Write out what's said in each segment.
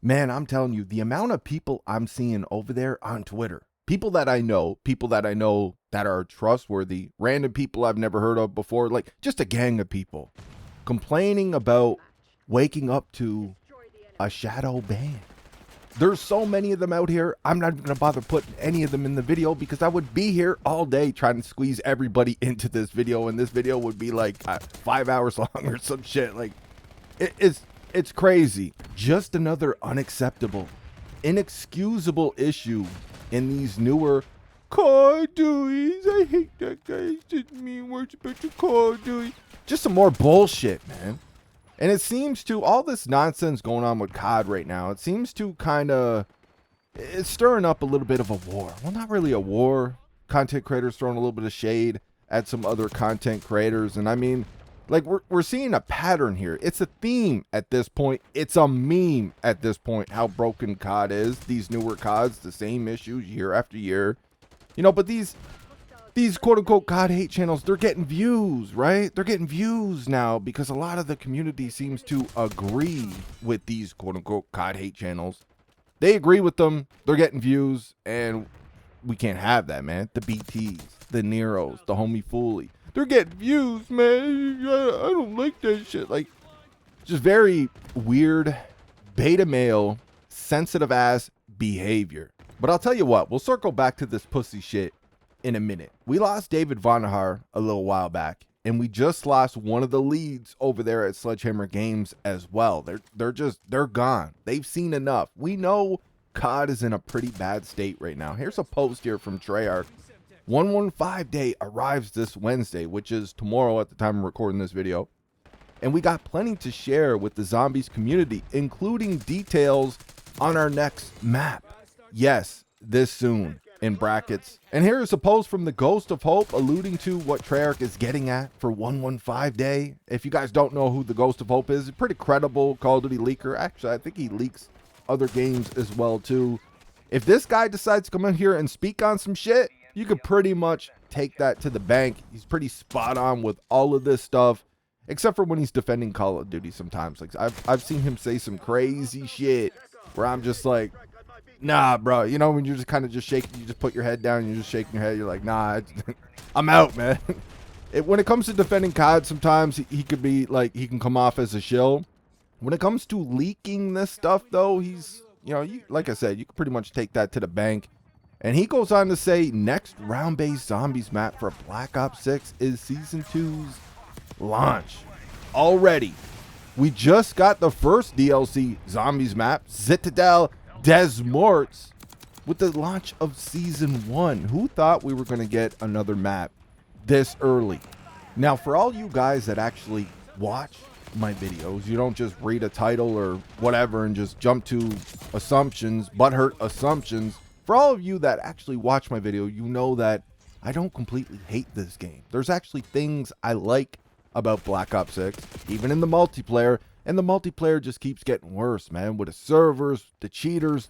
Man, I'm telling you, the amount of people I'm seeing over there on Twitter, people that I know that are trustworthy, random people I've never heard of before, like just a gang of people complaining about waking up to a shadow ban. There's so many of them out here. I'm not even going to bother putting any of them in the video because I would be here all day trying to squeeze everybody into this video, and this video would be like 5 hours long or some shit. Like, it's crazy. Just another unacceptable, inexcusable issue in these newer Cod Duties. I hate that guy. He didn't mean words about your Cod Duty. Just some more bullshit, man. And it seems to, all this nonsense going on with COD right now, it seems to kind of, it's stirring up a little bit of a war. Well, not really a war. Content creators throwing a little bit of shade at some other content creators. And I mean, like, we're seeing a pattern here. It's a theme at this point. It's a meme at this point, how broken COD is. These newer CODs, the same issues year after year. You know, but these quote-unquote Cod Hate Channels, they're getting views, right? They're getting views now because a lot of the community seems to agree with these quote-unquote Cod Hate Channels. They agree with them. They're getting views, and we can't have that, man. The BTs, the Neros, the Homie Fooly. They're getting views, man. I don't like that shit. Like, just very weird, beta male, sensitive-ass behavior. But I'll tell you what, we'll circle back to this pussy shit in a minute. We lost David Vanguard a little while back, and we just lost one of the leads over there at Sledgehammer Games as well. They're gone. They've seen enough. We know COD is in a pretty bad state right now. Here's a post here from Treyarch. 115 day arrives this Wednesday, which is tomorrow at the time of recording this video. And we got plenty to share with the zombies community, including details on our next map. Yes, this soon. In brackets. And here is a post from the Ghost of Hope alluding to what Treyarch is getting at for 115 day. If you guys don't know who the Ghost of Hope is, a pretty credible Call of Duty leaker. Actually, I think he leaks other games as well too. If this guy decides to come in here and speak on some shit, you could pretty much take that to the bank. He's pretty spot on with all of this stuff, except for when he's defending Call of Duty sometimes. Like I've seen him say some crazy shit where I'm just like, nah, bro. You know, when you're just kind of just shaking, you just put your head down and you're just shaking your head. You're like, nah, I'm out, man. When it comes to defending COD, sometimes he could be like, he can come off as a shill. When it comes to leaking this stuff, though, he's, you know, like I said, you can pretty much take that to the bank. And he goes on to say, next round-based zombies map for Black Ops 6 is Season 2's launch. Already, we just got the first DLC zombies map, Citadel Des Morts, with the launch of Season 1. Who thought we were going to get another map this early? Now, for all you guys that actually watch my videos, you don't just read a title or whatever and just jump to assumptions, butthurt assumptions. For all of you that actually watch my video, you know that I don't completely hate this game. There's actually things I like about Black Ops 6, even in the multiplayer. And the multiplayer just keeps getting worse, man, with the servers, the cheaters.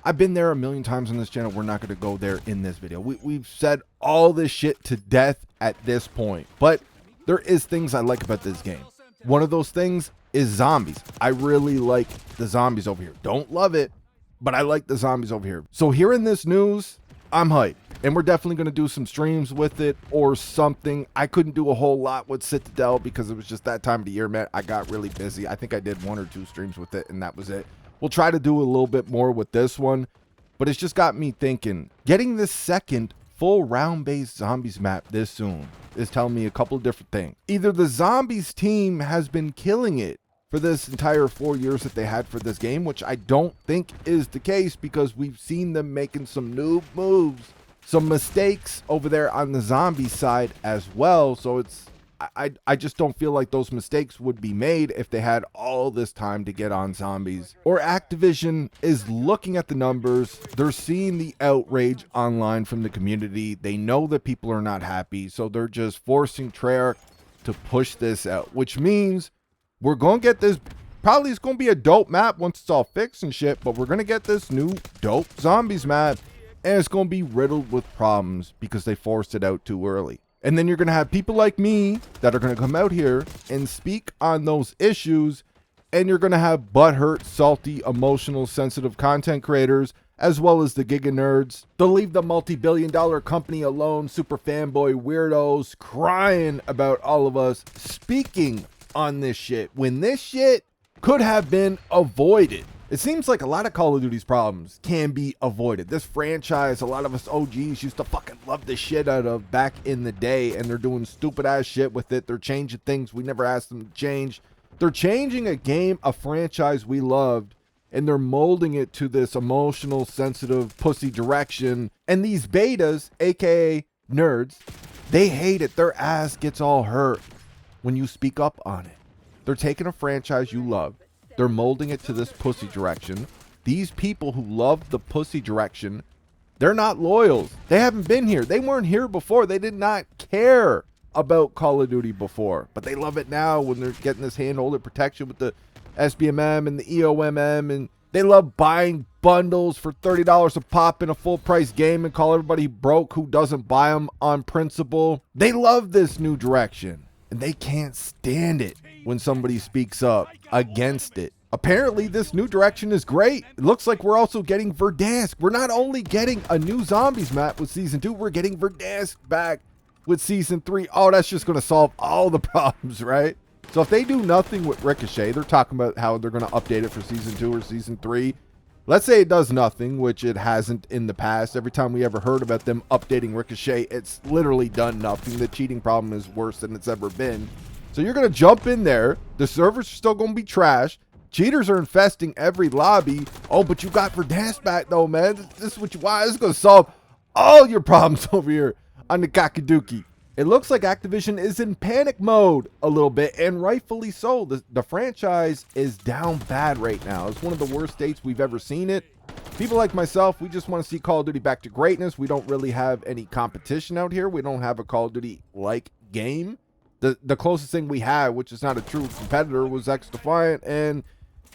I've been there a million times on this channel. We're not going to go there in this video. We've said all this shit to death at this point. But there is things I like about this game. One of those things is zombies. I really like the zombies over here. Don't love it, but I like the zombies over here. So hearing this news, I'm hyped. And we're definitely going to do some streams with it or something. I couldn't do a whole lot with Citadel because it was just that time of the year, man. I got really busy. I think I did 1 or 2 streams with it, and that was it. We'll try to do a little bit more with this one. But it's just got me thinking, getting this second full round-based zombies map this soon is telling me a couple of different things. Either the zombies team has been killing it for this entire 4 years that they had for this game, which I don't think is the case because we've seen them making some noob moves, some mistakes over there on the zombie side as well. So it's, I just don't feel like those mistakes would be made if they had all this time to get on zombies. Or Activision is looking at the numbers. They're seeing the outrage online from the community. They know that people are not happy. So they're just forcing Treyarch to push this out, which means we're going to get this. Probably it's going to be a dope map once it's all fixed and shit. But we're going to get this new dope zombies map. And it's going to be riddled with problems because they forced it out too early. And then you're going to have people like me that are going to come out here and speak on those issues and you're going to have butthurt, salty, emotional, sensitive content creators, as well as the giga nerds. They'll leave the multi-billion-dollar company alone, super fanboy weirdos crying about all of us speaking on this shit, when this shit could have been avoided. It seems like a lot of Call of Duty's problems can be avoided. This franchise, a lot of us OGs used to fucking love the shit out of back in the day, and they're doing stupid ass shit with it. They're changing things we never asked them to change. They're changing a game, a franchise we loved, and they're molding it to this emotional, sensitive, pussy direction. And these betas, aka nerds, they hate it. Their ass gets all hurt when you speak up on it. They're taking a franchise you love. They're molding it to this pussy direction. These people who love the pussy direction, they're not loyals. They haven't been here. They weren't here before. They did not care about Call of Duty before, but they love it now when they're getting this hand-holder protection with the SBMM and the EOMM, and they love buying bundles for $30 a pop in a full-price game and call everybody broke who doesn't buy them on principle. They love this new direction, and they can't stand it when somebody speaks up against it. Apparently, this new direction is great. It looks like we're also getting Verdansk. We're not only getting a new zombies map with Season 2, we're getting Verdansk back with Season 3. Oh, that's just going to solve all the problems, right? So if they do nothing with Ricochet, they're talking about how they're going to update it for Season 2 or Season 3. Let's say it does nothing, which it hasn't in the past. Every time we ever heard about them updating Ricochet, it's literally done nothing. The cheating problem is worse than it's ever been. So you're going to jump in there. The servers are still going to be trash. Cheaters are infesting every lobby. Oh, but you got Verdansk back, though, man. This is what you want. This is going to solve all your problems over here on the Kakaduki. It looks like Activision is in panic mode a little bit, and rightfully so. The franchise is down bad right now. It's one of the worst states we've ever seen it. People like myself, we just want to see Call of Duty back to greatness. We don't really have any competition out here. We don't have a Call of Duty-like game. The closest thing we had, which is not a true competitor, was X-Defiant, and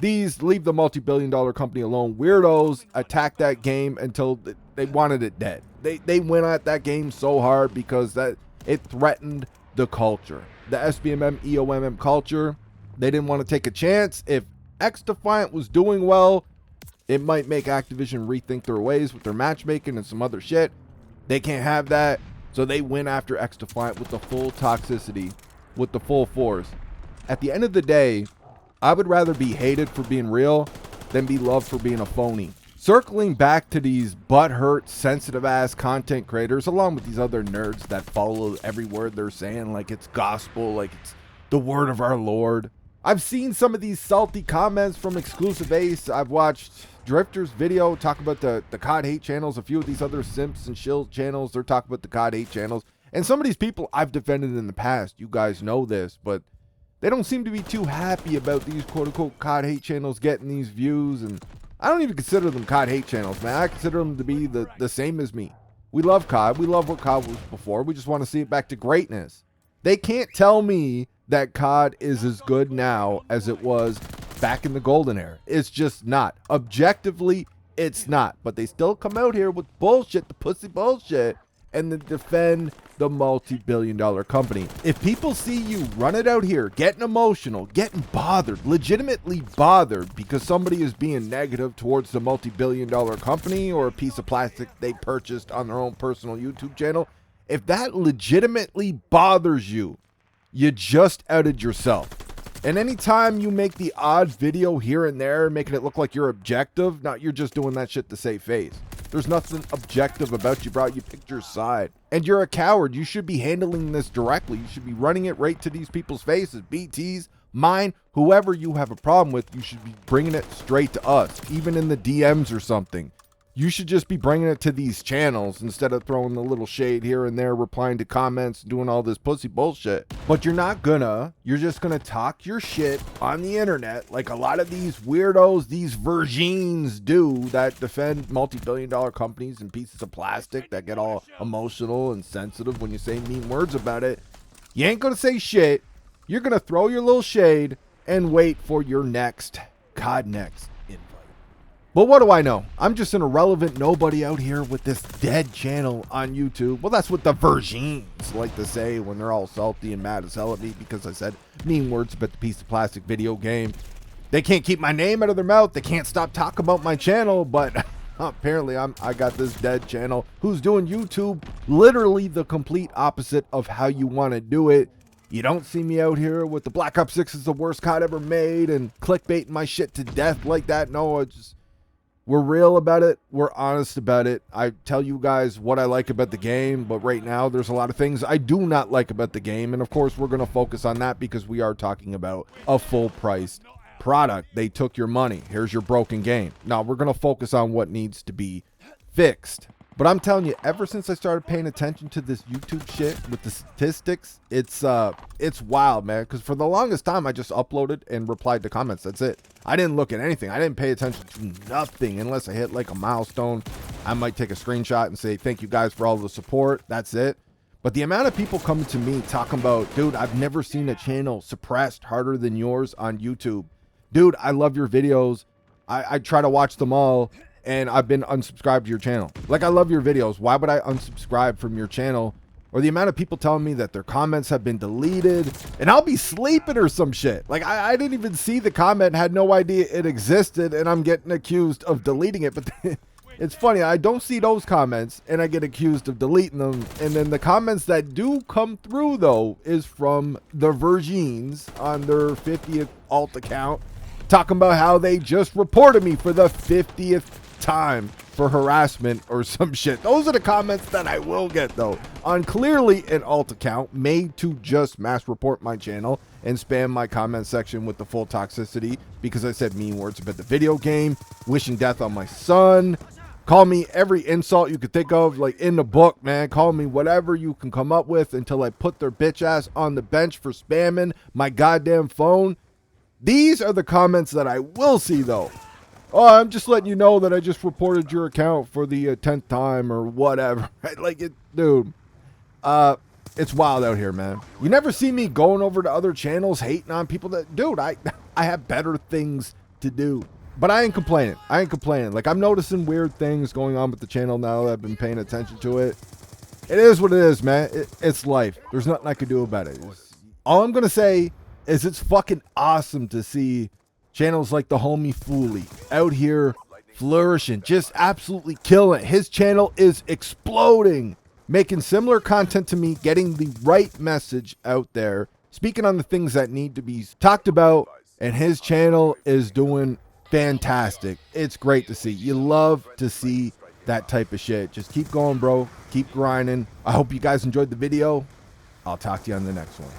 these leave the multi-billion-dollar company alone weirdos attack that game until they wanted it dead. They went at that game so hard because it threatened the culture, the SBMM EOMM culture. They didn't want to take a chance. If X-Defiant was doing well, it might make Activision rethink their ways with their matchmaking and some other shit. They can't have that. So they went after X-Defiant with the full toxicity, with the full force. At the end of the day, I would rather be hated for being real than be loved for being a phony. Circling back to these butthurt, sensitive-ass content creators, along with these other nerds that follow every word they're saying like it's gospel, like it's the word of our Lord. I've seen some of these salty comments from Exclusive Ace. I've watched Drifter's video talk about the Cod Hate Channels. A few of these other Simps and Shills channels, they're talking about the Cod Hate Channels. And some of these people I've defended in the past. You guys know this, but they don't seem to be too happy about these quote-unquote Cod Hate Channels getting these views. And I don't even consider them Cod Hate Channels, man. I consider them to be the same as me. We love COD. We love what COD was before. We just want to see it back to greatness. They can't tell me that COD is as good now as it was back in the golden era. It's just not. Objectively, it's not. But they still come out here with bullshit, the pussy bullshit, and then defend the multi-billion-dollar company. If people see you run it out here, getting emotional, getting bothered, legitimately bothered because somebody is being negative towards the multi-billion-dollar company or a piece of plastic they purchased on their own personal YouTube channel, if that legitimately bothers you, you just outed yourself. And anytime you make the odd video here and there, making it look like you're objective, now you're just doing that shit to save face. There's nothing objective about you, bro. You picked your side. And you're a coward. You should be handling this directly. You should be running it right to these people's faces. BT's, mine, whoever you have a problem with, you should be bringing it straight to us. Even in the DMs or something. You should just be bringing it to these channels instead of throwing the little shade here and there, replying to comments, doing all this pussy bullshit. But you're not gonna. You're just gonna talk your shit on the internet like a lot of these weirdos, these virgins do that defend multi-billion-dollar companies and pieces of plastic that get all emotional and sensitive when you say mean words about it. You ain't gonna say shit. You're gonna throw your little shade and wait for your next COD Next invite. But what do I know? I'm just an irrelevant nobody out here with this dead channel on YouTube. Well, that's what the virgins like to say when they're all salty and mad as hell at me because I said mean words about the piece of plastic video game. They can't keep my name out of their mouth. They can't stop talking about my channel, but apparently I got this dead channel who's doing YouTube literally the complete opposite of how you want to do it. You don't see me out here with the Black Ops 6 is the worst COD ever made and clickbaiting my shit to death like that. No, we're real about it. We're honest about it. I tell you guys what I like about the game, but right now there's a lot of things I do not like about the game. And of course, we're going to focus on that because we are talking about a full-priced product. They took your money. Here's your broken game. Now, we're going to focus on what needs to be fixed. But I'm telling you, ever since I started paying attention to this YouTube shit with the statistics, it's wild, man. Because for the longest time, I just uploaded and replied to comments. That's it. I didn't look at anything. I didn't pay attention to nothing unless I hit like a milestone. I might take a screenshot and say, thank you guys for all the support. That's it. But the amount of people coming to me talking about, dude, I've never seen a channel suppressed harder than yours on YouTube. Dude, I love your videos. I try to watch them all. And I've been unsubscribed to your channel. Like, I love your videos. Why would I unsubscribe from your channel? Or the amount of people telling me that their comments have been deleted. And I'll be sleeping or some shit. Like, I didn't even see the comment, had no idea it existed, and I'm getting accused of deleting it. But it's funny, I don't see those comments, and I get accused of deleting them. And then the comments that do come through, though, is from the Verdansk on their 50th alt account, talking about how they just reported me for the 50th time for harassment or some shit. Those are the comments that I will get, though, on clearly an alt account made to just mass report my channel and spam my comment section with the full toxicity because I said mean words about the video game, wishing death on my son. Call me every insult you could think of, like in the book, man. Call me whatever you can come up with until I put their bitch ass on the bench for spamming my goddamn phone. These are the comments that I will see, though. Oh, I'm just letting you know that I just reported your account for the 10th time or whatever. Right? Like, dude, it's wild out here, man. You never see me going over to other channels hating on people that, dude, I have better things to do. But I ain't complaining. I ain't complaining. Like, I'm noticing weird things going on with the channel now that I've been paying attention to it. It is what it is, man. It's life. There's nothing I can do about it. All I'm going to say is it's fucking awesome to see channels like the homie Fooly out here flourishing, just absolutely killing it. His channel is exploding, making similar content to me, getting the right message out there, speaking on the things that need to be talked about, and his channel is doing fantastic. It's great to see. You love to see that type of shit. Just keep going, bro. Keep grinding. I hope you guys enjoyed the video. I'll talk to you on the next one.